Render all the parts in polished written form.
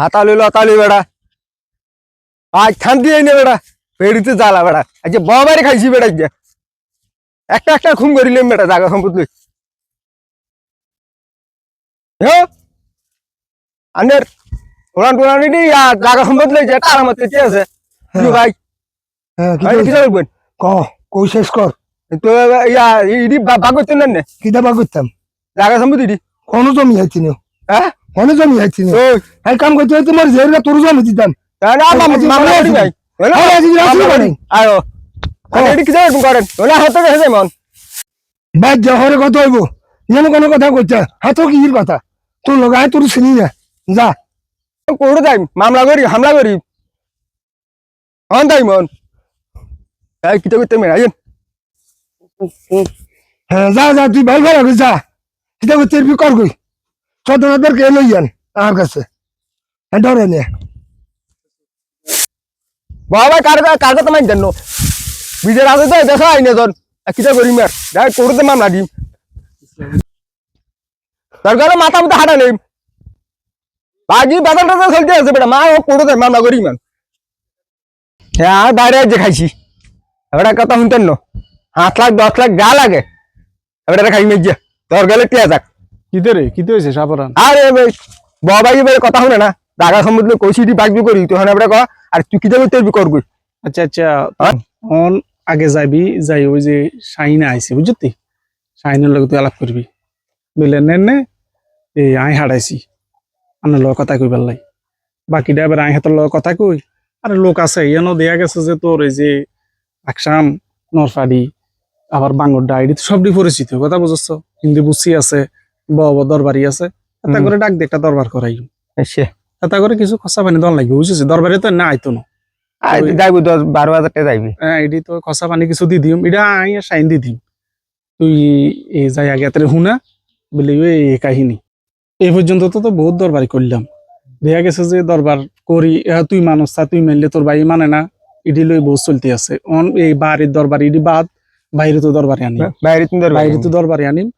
হাতালি লতালি বেড়া আজ শান্তি হয়নি বেড়া পেড়িতে জ্বালা বেড়া আজ বাবারে খাইছি বেড়া যে একটা একটা খুন করিলাম বেড়া জায়গা সম্পত্তি হ্যাঁ আনের ওরান টোরানি দি জায়গা সম্পত্তি লইছে এটা আমার তেতে আছে কি ভাই হ্যাঁ কি করবেন কই শেষ কর তো ইয়া ইডি বাগ করতেন না কিতা বা করতাম জায়গা সম্পত্তি দি কোন জমি আইছি না হ্যাঁ কোন জমি আইছি না ওই এই কাম করতে হইতে মোর জেরগা তোর জমি দিতাম না মামলা করি নাই আয়ো এডি কি যাবেন করেন ওলা হাতে গেছে মন বাদ জহরে কত হইব যেন কোনো কথা কইতা হাতো কির কথা তোর লগায় তোর চিনি না যা কোড়ে যাই মামলা করি হামলা করি অন তাই মন এই কিটা করতে মে আইন হ্যাঁ যা যা তুই ভালো ভালো যা কিতা করতে বি কর কই চোদ্দদের কে লই যান আমার কাছে ডরে নে বাবা কার কথা মাইন দেন বিজের আছে তো দেখা আইনে জন কিটা করি মার যাই কোড়তে মামলা দিম সরকারের মাথা মতো হাঁটা নেই বাজি বাজার টাজার চলতে আছে বেটা মা কোড়তে মামলা করি মান হ্যাঁ বাইরে যে খাইছি এবার কথা শুনতেন না 7 লাখ 10 লাখ যা লাগে এবার খাই মেজা তোর গেলে টিয়া যাক কিতে হয়েছে সাপরান আরে বাবাই এবারে কথা শুনে না জায়গা সম্বন্ধে কইছিটি বাগবি করি তুই এবারে কহ আর তুই কিটা করতে করবি আচ্ছা আচ্ছা অন আগে যাই ওই যে শাহিনা আইছে বুঝতি শাহিনের লগে তুই আলাপ করবি বলে নে এই আই হারাইছি আনার লগে কথা কইবার লাই বাকিটা এবার আই হাতের লগে কথা কই আর লোক আছে এনো দেয়া গেছে যে তোর এই যে আকসাম নরফাডি আবার বাঙ্গর ডাইডি সবটি পরিচিত কথা বুঝছ হিন্দি বুঝছি আছে দরবারি আছে তা করে ডাক দিয়ে একটা দরবার করাই আচ্ছা তা করে কিছু খসা পানি দল লাগবে বুঝছিস দরবারে তো না আইতো না যাইবি 10-12 হাজার টাকা যাইবি হ্যাঁ এটি তো খসা পানি কিছু দি দিম এটা আই সাইন দি দিম তুই এই যাই আগে তারে হুনা বলি এই কাহিনী এই পর্যন্ত তো বহুত দরবারি করলাম দেখা গেছে যে দরবার করি তুই মানুষ তুই মানলে তোর ভাই মানে না ইডি লই বহুত চলতে আছে এই বাড়ির দরবার ইডি বাদ বাইরে তো দরবারে আনি বাইরে তো দরবারে আনিম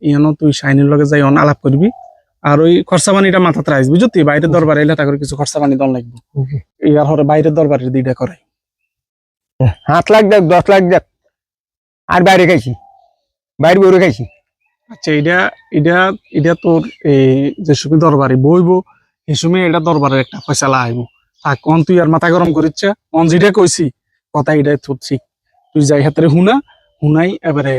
ইয়ানো তুই শাইনের লগে যাই আলাপ করবি আর ওই খরচা পানিটা মাথাতে রাখবি বুঝতি বাইরের দরবারে এলে তাকে কিছু খরচা পানি দল লাগবে ইয়ার হরে বাইরের দরবারের দুইটা করাই 7 লাখ দেখ 10 লাখ দেখ আর বাইরে খাইছি বাইরে বড় খাইছি আচ্ছা এটা তোর এই যে সময় দরবারে বইব এই সময় এটা দরবারের একটা ফয়সালা আইব থাক অন তুই আর মাথা গরম করিচ্ছে অন যেটা কইছি কথা এটাই তোর ঠিক তুই যাই হাতে হুনাই এবারে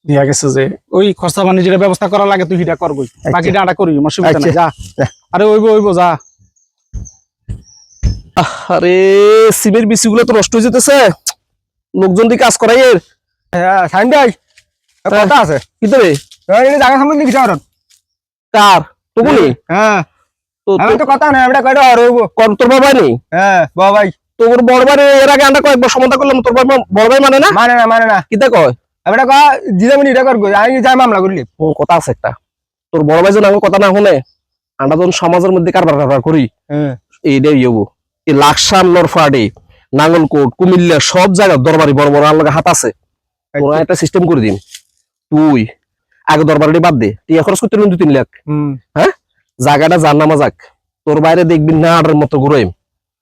দিয়া গেছে যে ওই খরচা পানি যেটা ব্যবস্থা করা লাগে তুই সেটা করবি বাকিটা আটা করি অসুবিধা নাই যা আরে ওইব যা আরে সিমের বিসিগুলো তো নষ্ট হয়ে যেতেছে লোকজন দিয়ে কাজ করাই এর হ্যাঁ সাইন্ডাই কথা আছে কিতরে এই জায়গা সম্বন্ধে কিছু আর কার তুমি হ্যাঁ তো আমি তো কথা না আমরা কয়টা আর হইব কোন তোর বাবা নেই হ্যাঁ বাবাই তোর বড় ভাই এর আগে আমরা কয়েকবার সমাধান করলাম তোর বড় ভাই মানে না কিতা কয় আমরা কয় জিরামিনি এটা করব আমি যাই মামলা করলি ও কথা আছে একটা তোর বড় ভাই যেন আমি কথা না শুনে আমরা যখন সমাজের মধ্যে কারবার করি হ্যাঁ এইটাই ইয়েবো এই লাকসাম নরফাড়ি নাঙ্গলকোট কুমিল্লা সব জায়গায় দরবারি বড় বড় আল্লাহ হাত আছে তোরা একটা সিস্টেম করে দিন তুই আগে দরবারটি বাদ দে টিয়া খরচ করতে 2-3 লাখ হ্যাঁ জায়গাটা যার নামা যাক তোর বাইরে দেখবি না আর মতো ঘুরে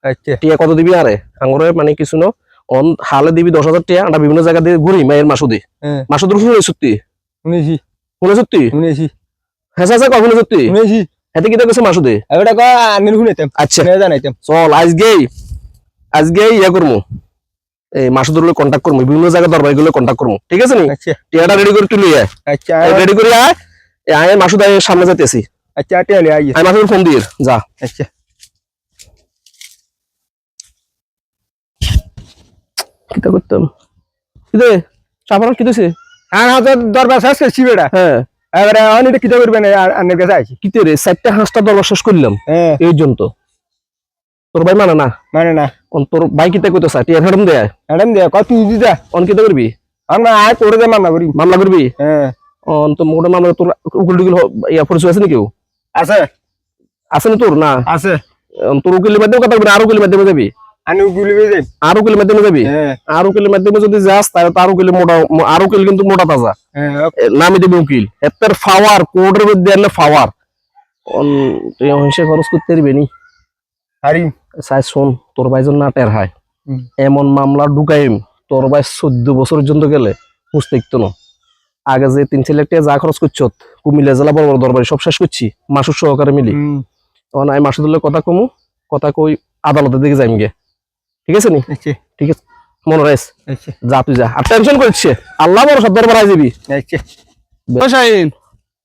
আচ্ছা টিয়া কত দিবি আরে আঙুরে মানে কিছু না অন হালে দিবি 10,000 টিয়া আমরা বিভিন্ন জায়গা দিয়ে ঘুরি মায়ের মাসুদে মাসুদ রসুন সত্যি শুনেছি হ্যাঁ স্যার কখনো সত্যি এতে কি দেখছে মাসুদে এটা কয় আনির শুনেতাম আচ্ছা জানাইতাম চল আজকে ইয়া করবো এই মাসুদের লোক কন্ট্যাক্ট করবো বিভিন্ন জায়গায় দরবার গুলো কন্ট্যাক্ট করবো ঠিক আছে নি টিয়াটা রেডি করে তুই লইয়া আচ্ছা রেডি করে আয় মাসুদ আয় সামনে যাইতেছি আচ্ছা টিয়া লই আই আমি মাসুদ ফোন দিয়ে যা আচ্ছা কিটা করতাম কিদে সাপার কিদেছে আর হাতে দরবার শেষ করছি বেটা হ্যাঁ এবারে অনিটা কিটা করবে না আন্নের কাছে আইছি কিতে রে 4টা 5টা দরবার শেষ করলাম হ্যাঁ এই জন্য তোর ভাই মানে না তোর ভাই কিতে কইতো স্যার টিয়া ম্যাডাম দে কত তুই দিদা অন কিতে করবি আমরা আয় করে দে মামলা করবি হ্যাঁ অন তো মোটা মামলা তোর উকিল টুকিল ইয়া পরিচয় আছে নাকি কেউ আছে না তোর না আছে তোর উকিলের মাধ্যমে কথা বলবি আর উকিলের মাধ্যমে যাবি আমি উকিলের যাই আর উকিলের মাধ্যমে যাবি আর উকিলের মাধ্যমে যদি যাস তাহলে তার উকিল মোটা আর উকিল কিন্তু মোটা তাজা নামে দিবি উকিল এত পাওয়ার কোর্টের মধ্যে আনলে পাওয়ার তুই হিসেবে খরচ করতে পারবি নি হারিম চাই শোন তোর ভাই জন্য না টের হয় হুম। এমন মামলা ঢুকাইম তোর ভাই 14 বছর পর্যন্ত গেলে বুঝতে না আগে যে 3 লাখ টাকা যা খরচ করছ কুমিল্লা জেলা বড় বড় দরবারে সব শেষ করছি মাসুর সহকারে মিলি তখন আমি মাসুদুল্লাহ কথা কমু কথা কই আদালতের দিকে যাইম গে ঠিক আছে নি আচ্ছা ঠিক আছে মনে রাখ আচ্ছা যা তুই যা আর টেনশন করছিস আল্লাহ বড় সব দরবার আই যাবি আচ্ছা ও শাহিন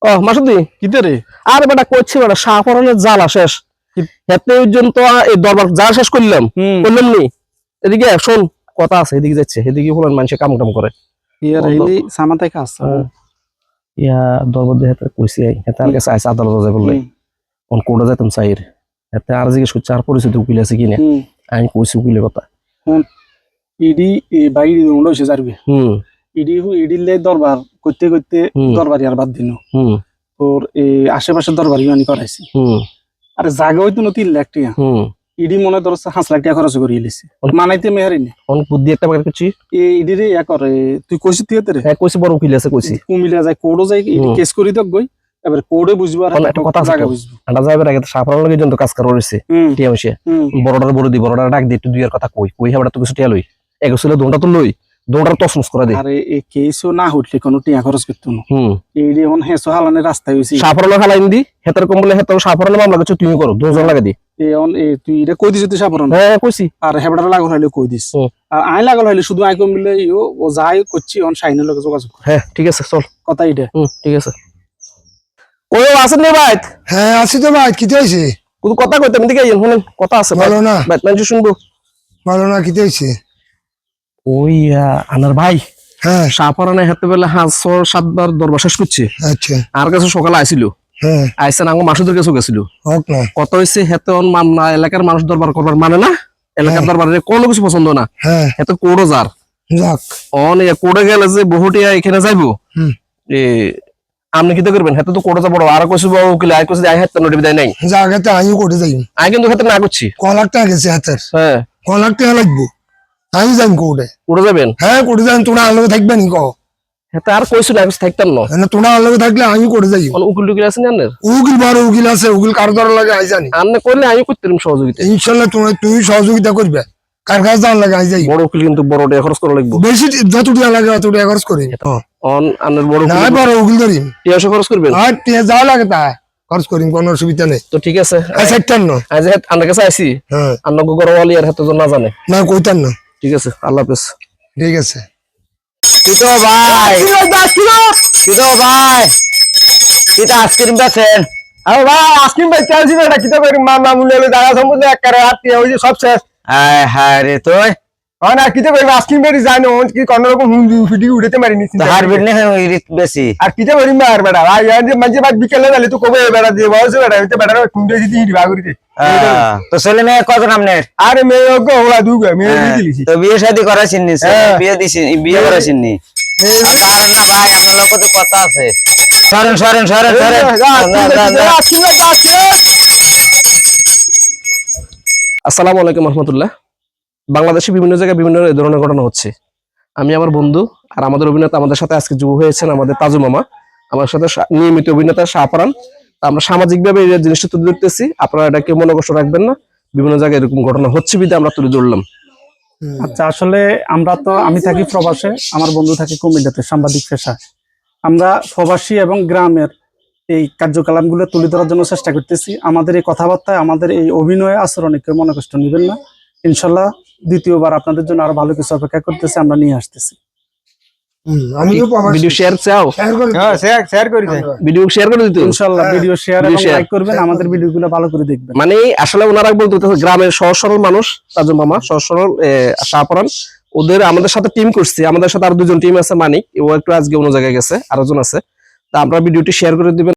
ও মাসুদি কিতে রে আর বেটা করছি বেটা শাহপরনের জ্বালা শেষ হেতে পর্যন্ত এই দরবার যা শেষ করলাম করলাম নি এদিকে শোন কথা আছে এদিকে যাচ্ছে এদিকে হলেন মানুষে কাম টাম করে ইয়ার এইলি সামাতে কাজ ইয়া দরবার দিয়ে হেতে কইছি হেতে আর কাছে আইসা আদালত যাই বললে অন কোর্টে যাইতাম চাইর হেতে আর জিজ্ঞেস করছে আর পরিচিত উকিল আছে কিনা আমি কইছি উকিলের কথা ইডি বাইরে উন্ড হয়েছে যারবি হুম ইডিলে দরবার করতে করতে দরবারি আর বাদ দিন হুম তোর এই আশেপাশের দরবারি আমি করাইছি হুম আরে জায়গা হইতো না 3 লাখ টাকা হুম ইডি মনে ধর 5 লাখ টাকা খরচ করিয়ে লিছি মানাইতে মেহারি না অনেক বুদ্ধি একটা বের করছি এই ইডি রে করে তুই কইছিস তুই তে হ্যাঁ কইছি বড় উকিল আছে কইছি কুমিল্লা যায় কোর্টও যায় ইডি কেস করি তো গই এবার কোর্টে বুঝবো আর একটা কথা আছে জায়গা তো। বুঝবো আটা যাইবার আগে সাফার লাগে যন্ত কাজ করা রইছে টিয়া হইছে বড়টার বড় দি বড়টার ডাক দি একটু দুইয়ের কথা কই কই হেবাটা তো কিছু টিয়া লই এগছিল দোনটা তো লই দোনটার তসমস করে দে আরে এই কেসও না হইলে কোনো টিয়া খরচ করতো না হুম এইডি এখন হেসো হালানে রাস্তায় হইছে সাফার লাগে হালাইন দি হেতার কম বলে হেতার সাফার মামলা কিছু তুমি করো দুজন লাগে দি এই এখন এই তুই এটা কই দিছ তুই সাপরন হ্যাঁ কইছি আর হেবড়া লাগল হইলে কই দিস হুম। আর আই লাগল হইলে শুধু আই কম মিলে ও যাই করছি অন শাইনের লগে যোগাযোগ কর। হ্যাঁ ঠিক আছে চল কথা এটা ঠিক আছে কই আছেন নি ভাই হ্যাঁ আছি তো ভাই কি হয়েছে কোনো কথা কইতে আমি দিকে আইন শুনেন কথা আছে ভালো না ভাই মানুষ শুনবো ভালো না কি হয়েছে ওই আনার ভাই হ্যাঁ সাফারানে হেতে বেলা 5-7 বার দরবার শেষ করছে আচ্ছা আর কাছে সকালে আইছিল হ্যাঁ আইসেন আঙ্গ মাসুদের কাছে গেছিল হোক না কত হইছে হেতে অন মামলা এলাকার মানুষ দরবার করবার মানে না এলাকার দরবারে কোনো কিছু পছন্দ না হ্যাঁ হেতে কোড়ো যার যাক অন কোড়ে গেলে যে বহুটিয়া এখানে যাইবো হুম। এ আপনি কি করবেন হেতে তো কোড়ে যাবো আর কইছি বাবু উকিল আই কইছি আই হেতে নোটিফ দেয় নাই জায়গাতে আমিও করে যাই আই কিন্তু হেতে না করছি ক লাখ টাকা গেছে হাতের হ্যাঁ ক লাখ টাকা লাগবো আমি যাই কোর্টে কোড়ে যাবেন হ্যাঁ কোর্টে যাই তোরা আলোকে থাকবে নি ক হেতে আর কইছি না কইছি থাকতাম না না তোরা আলোকে থাকলে আমি করে যাই অন উকিল টুকিল আছেন জানেন উকিল বড় উকিল আছে উকিল কার দ্বারা লাগে আই জানি আপনি করলে আমি করতাম সহযোগিতা ইনশাল্লাহ তুমি সহযোগিতা করবে কার কাছে যাওয়ার লাগে আই যাই বড় উকিল কিন্তু বড় টাকা খরচ করা লাগবে বেশি যত টাকা লাগে অত টাকা খরচ করি অন আনের বড় না উকিল বড় উকিল ধরি টিয়াশো খরচ করবেন আর টিয়া যাওয়া লাগে তা খরচ করি কোনো অসুবিধা নেই তো ঠিক আছে আচ্ছা একটান না আজ আন্নার কাছে আইছি হ্যাঁ আন্না গরওয়ালি আর হাতে তো না জানে না কইতাম না ঠিক আছে আল্লাহ হাফেজ ঠিক আছে কিতো ভাই কিতো ভাই কিতা আইসক্রিম বেচেন আরে ভাই আইসক্রিম বেচতে আসি না কিতো করি মামা মুলে জায়গা সম্বন্ধে একবারে আত্মীয় হইছে সব শেষ হায় হায় রে তুই হয় না কিতো করি আইসক্রিম বেরি জানো কি কোন রকম হুন্ডি ফিডি উড়াতে মারি নিছি হার বিল নেই ওই রিত বেশি আর কিতো করি মার বেটা ভাই আর যে মাঝে বাদ বিকেলে গেলে তো কবে বেটা যে বয়স বেটা হইতে বেটা কুন্ডে দিদি হিড়ি বাগুরিতে তো ছেলে মেয়ে কজন আপনার আরে মেয়ে ওকে ওলা দুগে মেয়ে দিয়ে দিলিছি তো বিয়ে শাদী করাছেন নি বিয়ে দিছি বিয়ে করাছেন নি কারণ না ভাই আপনার লোক তো কথা আছে সরেন সরেন সরেন সরেন আসসালামু আলাইকুম রহমতুল্লাহ বাংলাদেশে বিভিন্ন জায়গায় বিভিন্ন এই ধরনের ঘটনা হচ্ছে আমি আমার বন্ধু আর আমাদের অভিনেতা আমাদের সাথে আজকে যুক্ত হয়েছেন আমাদের তাজু মামা আমার সাথে নিয়মিত অভিনেতা শাহপরান আমরা সামাজিকভাবে এই জিনিসটা তুলে ধরতেছি আপনারা এটাকে মনে কষ্ট রাখবেন না বিভিন্ন জায়গায় এরকম ঘটনা হচ্ছে বিধে আমরা তুলে ধরলাম আচ্ছা আসলে আমি থাকি প্রবাসে আমার বন্ধু থাকে কুমিল্লাতে সাংবাদিক পেশায় আমরা প্রবাসী এবং গ্রামের এই কার্যকলাপগুলো তুলে ধরার জন্য চেষ্টা করতেছি আমাদের এই কথাবার্তায় আমাদের এই অভিনয় আচরণে কেউ মনে কষ্ট নেবেন না ইনশাল্লাহ দ্বিতীয়বার আপনাদের জন্য আরো ভালো কিছু অপেক্ষা করতেছি আমরা নিয়ে আসতেছি আমিও ভিডিও শেয়ার চাও হ্যাঁ শেয়ার করি ভিডিও শেয়ার করে দিতে ইনশাল্লাহ ভিডিও শেয়ার এবং share। লাইক করবেন আমাদের ভিডিওগুলো ভালো করে দেখবেন মানে আসলে ওনারা বলতে গ্রামের সহজ সরল মানুষ তাজু মামা সহজ সরল শাহপরান ওদের আমাদের সাথে টিম করছে আমাদের সাথে আরো দুজন টিম আছে মানিক ও একটু আজকে অন্য জায়গায় গেছে আরেকজন আছে তা আপনারা ভিডিওটি শেয়ার করে দিবেন